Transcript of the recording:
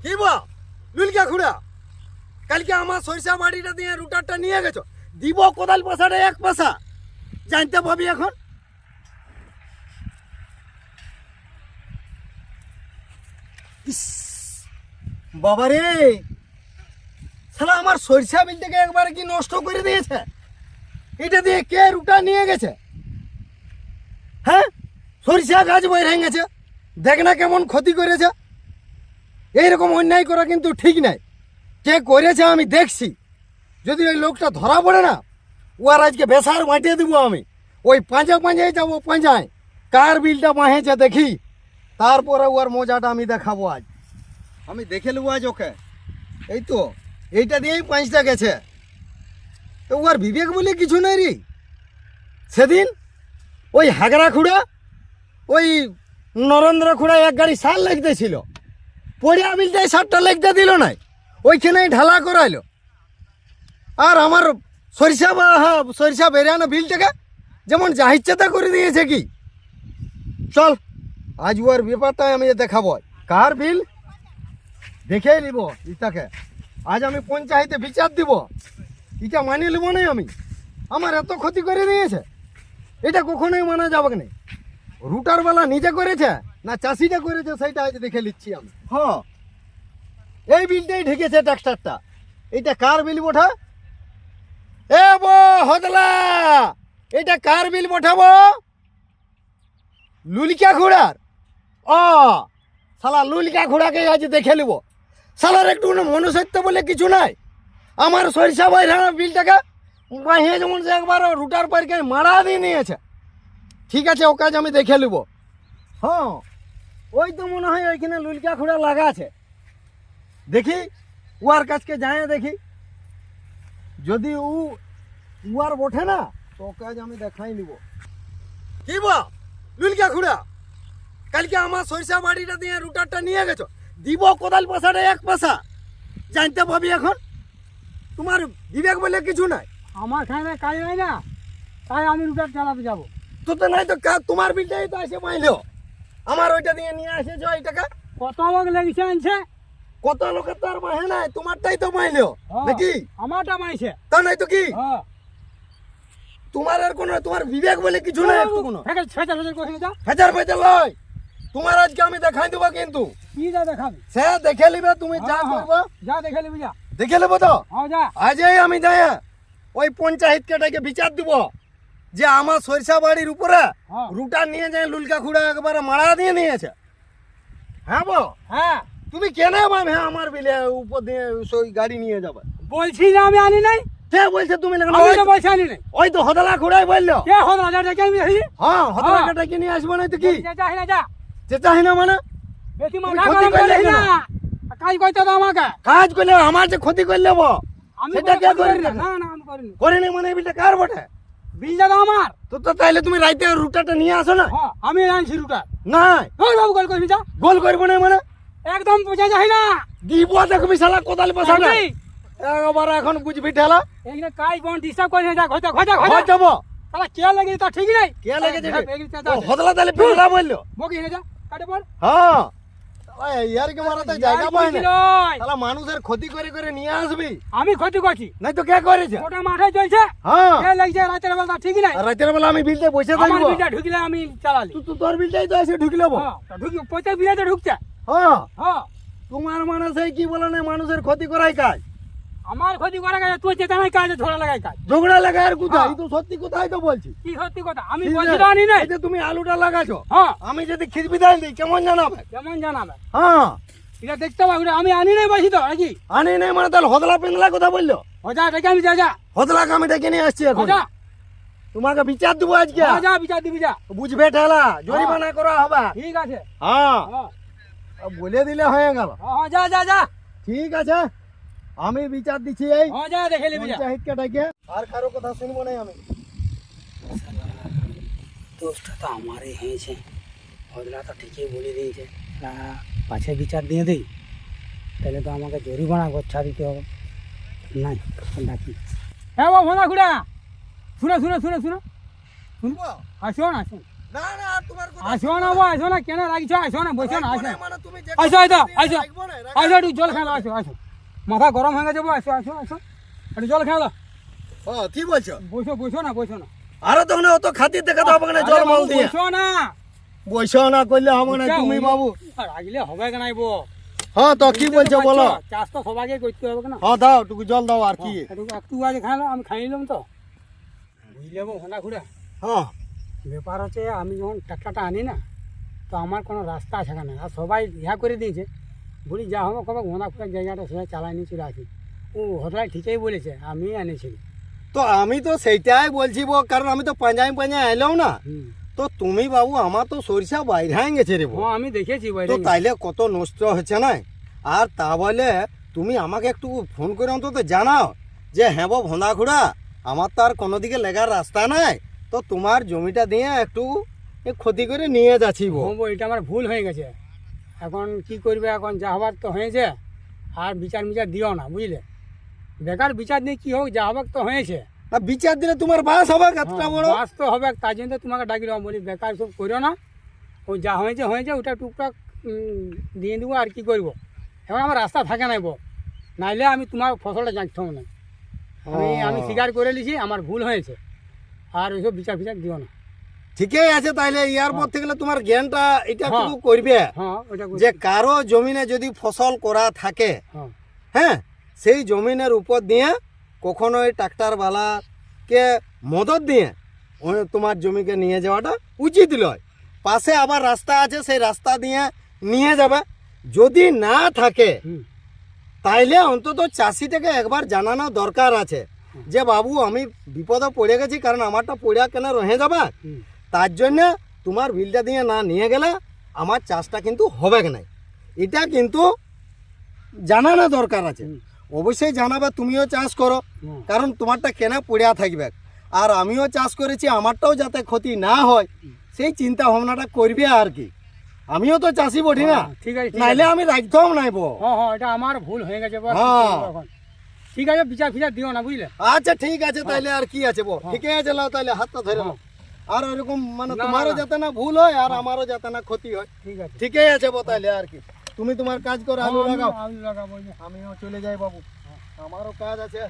কি বল লুলকা খুড়া, কালকে আমার সরিষা বাড়িটা দিয়ে রুটারটা নিয়ে গেছো, দিব কোদাল পয়সাটা এক পয়সা জানতে পাবি এখন। ইস বাবারে, শালা আমার সরিষা বিলটাকে একবারে কি নষ্ট করে দিয়েছে। এটা দিয়ে কে রুটা নিয়ে গেছে? হ্যাঁ, সরিষা গাছ বই হয়ে গেছে, দেখ না কেমন ক্ষতি করেছে। এইরকম অন্যায় করা কিন্তু ঠিক নাই। কে করেছে আমি দেখছি, যদি ওই লোকটা ধরা পড়ে না, ওর আজকে বেসার বাঁটিয়ে দেবো আমি। ওই পাঁজায় যাবো, পাঁজায় কার বিলটা বাঁহেছে দেখি, তারপরে ওর মজাটা আমি দেখাবো আজ। আমি দেখে নেবো আজ ওকে। এই তো এইটা দিয়েই 5টা গেছে, তো ওর বিবেক বলে কিছু নেই রে। সেদিন ওই হাগরা খুড়া, ওই নরেন্দ্র খুড়া এক গাড়ি সার লাগতেছিল, পড়িয়া বিলটাই সারটা লাগতে দিল নাই, ওইখানেই ঢালা করাইলো। আর আমার সরিষা বেরানো বিলটাকে যেমন যা ইচ্ছাটা করে দিয়েছে কি। চল আজ ওর ব্যাপারটাই আমি দেখাবো। কার বিল দেখে নিব ইটাকে, আজ আমি পঞ্চায়েতে বিচার দিব। এটা মানিয়ে নেব না আমি, আমার এত ক্ষতি করে দিয়েছে, এটা কখনোই মানা যাবে না। রুটারওয়ালা নিজে করেছে না চাষিটা করেছে সেইটা আজ দেখে নিচ্ছি আমি। হ্যাঁ, এই বিলটাই ঢেকেছে ট্রাক্টরটা। এইটা কার বিল ওঠা? এ বো হদলা, এটা কার বিল ওঠাবো? লুলিকা ঘোড়ার। ও শালা লুলিকা ঘোড়াকে আজ দেখে নেব। শালার একটু মনুষ্যত্ব বলে কিছু নাই। আমার সরিষা বাইরানোর বিলটাকে বাহিয়ে যেমন সে একবার রুটার পারকে মারা দিয়ে নিয়েছে। ঠিক আছে, ও কাজ আমি দেখে নেব। হ্যাঁ, ওই তো মনে হয় ওইখানে লুলিকা ঘোড়া লাগা আছে। দেখি উয়ার কাছকে যায় দেখি, যদি উয়ার ওঠে না তো কাজ আমি দেখাই নিব। কি বল লুলিকা খুড়া, কালকে আমার সরিষা বাড়িটা দিয়ে রুটারটা নিয়ে গেছো, দিব কোদাল পয়সাটা এক পয়সা জানতে পাবি এখন। তোমার বিবেক বলে কিছু নাই। আমার খানে কাজ নাই না, তাই আমি রুটার চালাতে যাবো। তো তো নাই তো তোমার বিলটাই তো আসে মাইলো, আমার ওইটা দিয়ে নিয়ে আসেছ এই টাকা। কত লোক লেগেছে আনছে, কত লোকের তো আর মাহে নাই, তোমারটাই তো মাইলো নাকি? আমারটা মাইছে তা নাই তো কি। তোমার আর কোনো, তোমার বিবেক বলে কিছু নাই একটু কোনো। ফেচার লয়, তোমার আজকে আমি দেখাই দেবো কিন্তু। কি যা দেখাবি সে দেখে নিবে, তুমি যা করবো যা দেখে নিবি, যা দেখে নেবো। তো যা আজই আমি যাই ওই পঞ্চায়েতকে ডেকে বিচার দিব যে আমার সরিষা বাড়ির উপরে রুটার নিয়ে যায় লুলকা খুড়া একবারে মারা দিয়ে নিয়েছে। হ্যাঁ বো, হ্যাঁ তুমি কেন আমার বিলে উপর দিয়ে ওই গাড়ি নিয়ে যাবে? বলছি না আমি আনি নাই। কে বলছে তুমি? বলছি আনি নাই। ওই তো হদলা খুড়াই বললো। কে হদলা? যা ডেকে আমি দেখি। হ্যাঁ, হদলাকে ডেকে নিয়ে আসবো না তো কি? যা না যা, চাহি না মানে বেশি মাথা গরম করিস না। কাজ করতে তো আমাকে, কাজ করলে আমার যে ক্ষতি করলে আমি সেটা কে করি না? না না আমি করিনি। করিনি মানে বিলটা কার বটে? বিলটা তো আমার। তো তাইলে তুমি রাইতে রুটারটা নিয়ে আসো না। আমি আনছি রুটার। নাই ওই বাবু গোল করবি, যা গোল করবো না মানে একদম বুঝা যায় না। দিব দেখবি শালা কোদাল পয়সাটা একবার এখন বুঝবি ঠেলা। এইখানে কাজ বন ডিস্টার্ব করিস না, যা ঘটা ঘটা ঘটা যাবো। তাহলে কে লেগেছে তা ঠিক নাই। কে লেগেছে? হদলা তাহলে পেলা বললো বকি না, যা কাটে পড়। হ্যাঁ, ইয়ার কি মারাতে জায়গা পায় না। লয়, শালা মানুষের ক্ষতি করে করে নিয়ে আসবি। আমি ক্ষতি করছি নাই তো কে করেছে? ওটা মাঠে চলছে। হ্যাঁ, কে লাগছে রাতের বেলা তা ঠিক নাই। আর রাতের বেলা আমি বিলতে বসে আমার থাকবো। বিলটা ঢুকলে আমি চালালি। তোর বিলটাই তো এসে ঢুকি নেবো। ঢুকি প্রত্যেক বিলেতে ঢুকছে। হ্যাঁ, হ্যাঁ, তোমার মানে সেই কি বলে না, মানুষের ক্ষতি করাই কাজ। আমার ক্ষতি করা গেছে, তুই চেতা নাই কাজে ঝোড়া লাগাই কাজ। ঝগড়া লাগায় আর কোথায়? তো সত্যি কোথায় তো বলছি। কি সত্যি কথা? আমি বলছি তো আনি নাই। এই যে তুমি আলুটা লাগাছো, হ্যাঁ, আমি যদি খিচবি দাল দিই কেমন জানাবে? কেমন জানাবে? হ্যাঁ, এটা দেখতে পাবো, আমি আনি নাই বলছি তো নাকি। আনি নাই মানে তাহলে হদলা পেন্দলা কথা বললো। যা ডেকে আমি, যা যা হদলাকে আমি ডেকে নিয়ে আসছি এখন। যা তোমাকে বিচার দেবো আজকে। যা বিচার দিবি, যা বুঝবে ঠেলা, জরিমানা করা হবে। ঠিক আছে। হ্যাঁ, হ্যাঁ বলে দিলে হয়ে গেল। হ্যাঁ, যা যা যা ঠিক আছে, আমি বিচার দিচ্ছি এই হ্যাঁ, যা দেখে নিবি, যা। পঞ্চায়েতকে ডেকে। আর কারো কথা শুনবো না আমি। দোষটা তো আমারই হয়েছে, হদলা তো ঠিকই বলে দিয়েছে। পাছে বিচার দিয়ে দিই, তাহলে তো আমাকে জরিমানা গচ্ছা দিতে হবে। নাই ডাকি। হ্যাঁ বাবা, ঘোড়া শুনে শুনে শুনে শুনে শুনবো? আসুন আসুন। না না আর তোমার কথা আসো না বো, আসো না, কেন রাখছো? আসো না, বসো না, আসো। মানে তুমি যে আসো, আসো, আসো। রাখবো না, আসো, একটু জল খেলো, আসো, আসো। মাথা গরম হয়ে গেছে বো, আসো, আসো, আসো। একটু জল খেলো। ও কি বলছো? বসো, বসো না, বসো না। আরে তখন অত খাতির দেখাতে হবে না, জল আরে মল বাবু, দিয়ে বসো না। বসো না করলে হবে না তুমি বাবু। রাগলে হবে কি নাই বো? হ্যাঁ তো কি বলছো বলো। চাষ তো সবাইকে করতে হবে না। হ্যাঁ দাও টুকু জল দাও আর কি। একটু আগে খাইলো, আমি খাই নিলাম তো, বুঝলে বো, ঘোড়া ঘুরা। হ্যাঁ ব্যাপার হচ্ছে, আমি যখন ট্রাক্টরটা আনি না, তো আমার কোনো রাস্তা আছে না, আর সবাই ইহা করে দিয়েছে, বলি যা হবে কবে ঘোড়া ঘুরা জায়গাটা সে চালাই নিয়ে চলে আসি। ও হতলাই ঠিকই বলেছে, আমি এনেছি। তো আমি তো সেইটাই বলছি বো, কারণ আমি তো পাঁজায় পাঁজায় এলাম না। তো তুমি বাবু আমার তো সরিষা বাইরে গেছে রে বো। হ্যাঁ, আমি দেখেছি বাইরে। তো তাইলে কত নষ্ট হচ্ছে না। আর তা বলে তুমি আমাকে একটু ফোন করে অন্তত জানাও যে হ্যাঁ বো ভোঁদা খুড়া, আমার তো আর কোনো দিকে লেগার রাস্তা নাই, তো তোমার জমিটা দিয়ে একটু ক্ষতি করে নিয়ে যাচ্ছি বো। হবো, এটা আমার ভুল হয়ে গেছে। এখন কি করবে, এখন যা হবার তো হয়েছে, আর বিচার মিচার দিও না, বুঝলে। বেকার বিচার দিয়ে কি হোক, যা হবার তো হয়েছে। না বিচার দিলে তোমার বাস হবে এতটা বড়। বাস তো হবে, তার জন্য তো তোমাকে ডাকিলাম, বলি বেকার সব করো না, ওই যা হয়েছে হয়েছে, ওটা টুকটাক দিয়ে দেবো, আর কি করবো। এখন আমার রাস্তা থাকে নাই বো, নাইলে আমি তোমার ফসলটা জানতাম না। আমি স্বীকার করে নিছি আমার ভুল হয়েছে, আর ওইসব বিচার ফিচার দিও না। ঠিকই আছে, তাইলে ইয়ার পর থেকে তোমার জ্ঞানটা এটা একটু করবে হ্যাঁ, ওইটা যে কারো জমিনে যদি ফসল করা থাকে, হ্যাঁ, হ্যাঁ, সেই জমিনের উপর দিয়ে কখনো ওই ট্রাক্টরওয়ালাকে মদত দিয়ে ওই তোমার জমিকে নিয়ে যাওয়াটা উচিত নয়। পাশে আবার রাস্তা আছে, সেই রাস্তা দিয়ে নিয়ে যাবে। যদি না থাকে হুম, তাইলে অন্তত চাষিটাকে একবার জানানো দরকার আছে যে বাবু আমি বিপদে পড়ে গেছি, কারণ আমারটা পড়া কেন রহে যাবে, হুম। তার জন্য তোমার বিলটা দিয়ে না নিয়ে গেলে আমার চাষটা কিন্তু হবে না। এটা কিন্তু জানানো দরকার আছে। হুম। অবশ্যই জানাবে, তুমিও চাষ করো, হুম। কারণ তোমারটা কেনা পড়িয়া থাকবে। আর আমিও চাষ করেছি, আমারটাও যাতে ক্ষতি না হয় সেই চিন্তা ভাবনাটা করবে আর কি। আমিও তো চাষি বটি না, ঠিক আছে, ঠিক নাইলে আছে। আমি রাখতাম নাই বো। হ্যাঁ, হ্যাঁ, এটা আমার ভুল হয়ে গেছে বো, হ্যাঁ। এখন ঠিক আছে, বিচার ফিচার দিও না, বুঝলে। আচ্ছা ঠিক আছে, তাইলে আর কি আছে বো। ঠিকই আছে, লাও তাইলে হাতটা ধরে নাও। আর ওইরকম মানে না, তোমারও না। যাতে না ভুল হয় আর আমারও যাতে না ক্ষতি হয়। ঠিক আছে, ঠিকই আছে বো, তাইলে আর কি। তুমি তোমার কাজ করো, আলু লাগাও, আলু লাগাবো। আমিও চলে যাই বাবু, আমারও কাজ আছে।